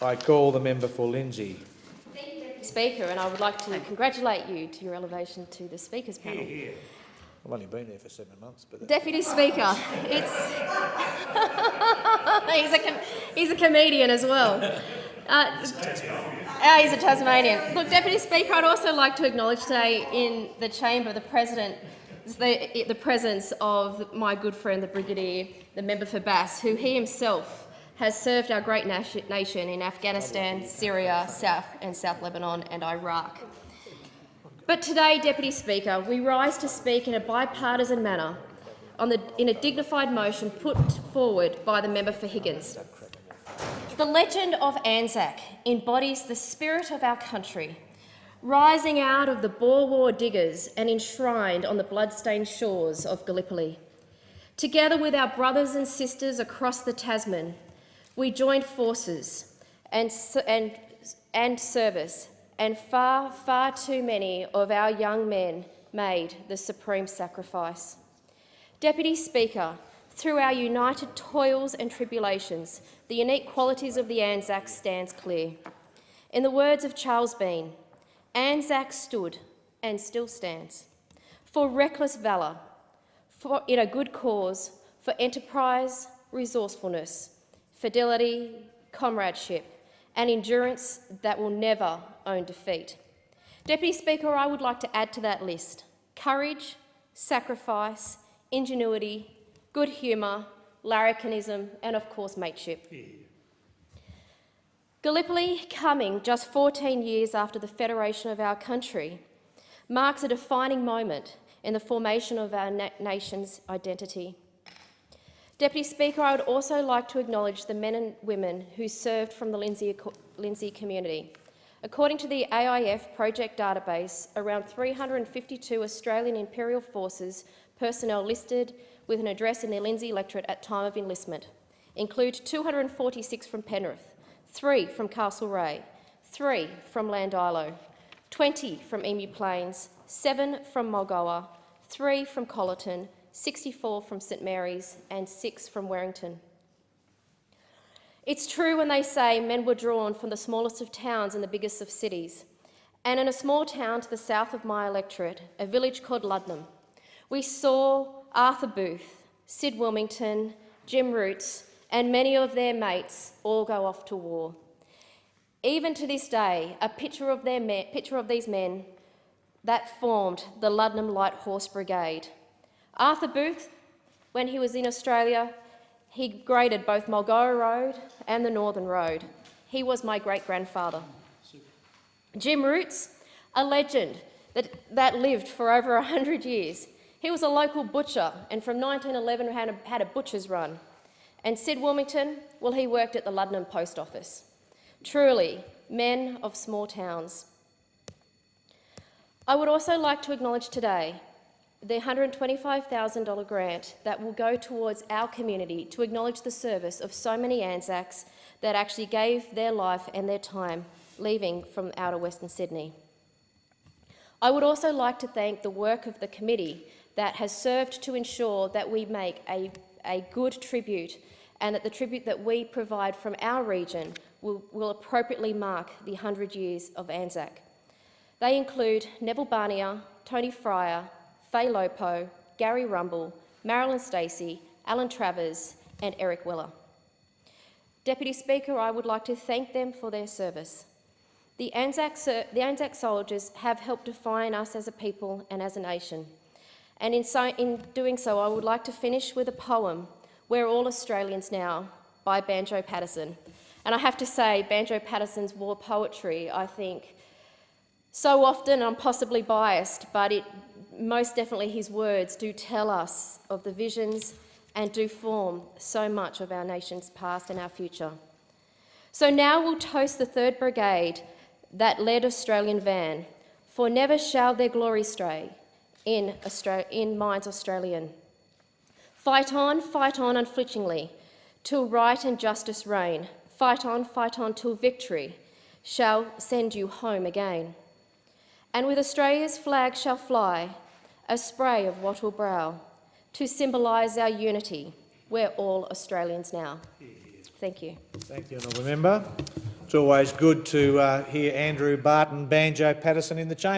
I call the member for Lindsay. Thank you, Deputy Speaker, and I would like to congratulate you to your elevation to the Speaker's panel. I've only been there for 7 months. But Deputy Speaker, it's he's a comedian as well. He's a Tasmanian. Look, Deputy Speaker, I'd also like to acknowledge today in the chamber the presence of my good friend, the Brigadier, the member for Bass, who he himself has served our great nation in Afghanistan, Syria, South Lebanon and Iraq. But today, Deputy Speaker, we rise to speak in a bipartisan manner in a dignified motion put forward by the member for Higgins. The legend of ANZAC embodies the spirit of our country, rising out of the Boer War diggers and enshrined on the blood-stained shores of Gallipoli. Together with our brothers and sisters across the Tasman, we joined forces and service, and far, far too many of our young men made the supreme sacrifice. Deputy Speaker, through our united toils and tribulations, the unique qualities of the ANZACs stands clear. In the words of Charles Bean, ANZAC stood and still stands for reckless valour, in a good cause, for enterprise, resourcefulness, fidelity, comradeship, and endurance that will never own defeat. Deputy Speaker, I would like to add to that list courage, sacrifice, ingenuity, good humour, larrikinism, and of course mateship. Gallipoli, coming just 14 years after the federation of our country, marks a defining moment in the formation of our nation's identity. Deputy Speaker, I would also like to acknowledge the men and women who served from the Lindsay community. According to the AIF project database, around 352 Australian Imperial Forces personnel listed with an address in the Lindsay electorate at time of enlistment include 246 from Penrith, 3 from Castlereagh, 3 from Landilo, 20 from Emu Plains, 7 from Mulgoa, 3 from Colleton, 64 from St Mary's and 6 from Warrington. It's true when they say men were drawn from the smallest of towns and the biggest of cities. And in a small town to the south of my electorate, a village called Ludnam, we saw Arthur Booth, Sid Wilmington, Jim Roots and many of their mates all go off to war. Even to this day, a picture of these men that formed the Ludnam Light Horse Brigade. Arthur Booth, when he was in Australia, he graded both Mulgoa Road and the Northern Road. He was my great-grandfather. Jim Roots, a legend that lived for over 100 years. He was a local butcher and from 1911 had a butcher's run. And Sid Wilmington, well, he worked at the Ludnam Post Office. Truly, men of small towns. I would also like to acknowledge today the $125,000 grant that will go towards our community to acknowledge the service of so many ANZACs that actually gave their life and their time leaving from outer Western Sydney. I would also like to thank the work of the committee that has served to ensure that we make a good tribute and that the tribute that we provide from our region will appropriately mark the 100 years of ANZAC. They include Neville Barnier, Tony Fryer, Faye Lopo, Gary Rumble, Marilyn Stacey, Alan Travers and Eric Weller. Deputy Speaker, I would like to thank them for their service. The ANZAC soldiers have helped define us as a people and as a nation. And in doing so, I would like to finish with a poem, We're All Australians Now, by Banjo Patterson. And I have to say, Banjo Patterson's war poetry, I think, so often I'm possibly biased, but most definitely his words do tell us of the visions and do form so much of our nation's past and our future. So now we'll toast the 3rd Brigade that led Australian van, for never shall their glory stray in minds Australian. Fight on unflinchingly, till right and justice reign. Fight on till victory shall send you home again. And with Australia's flag shall fly a spray of wattle brow to symbolise our unity. We're all Australians now. Thank you. Thank you, honourable member. It's always good to hear Andrew Barton Banjo Patterson in the chamber.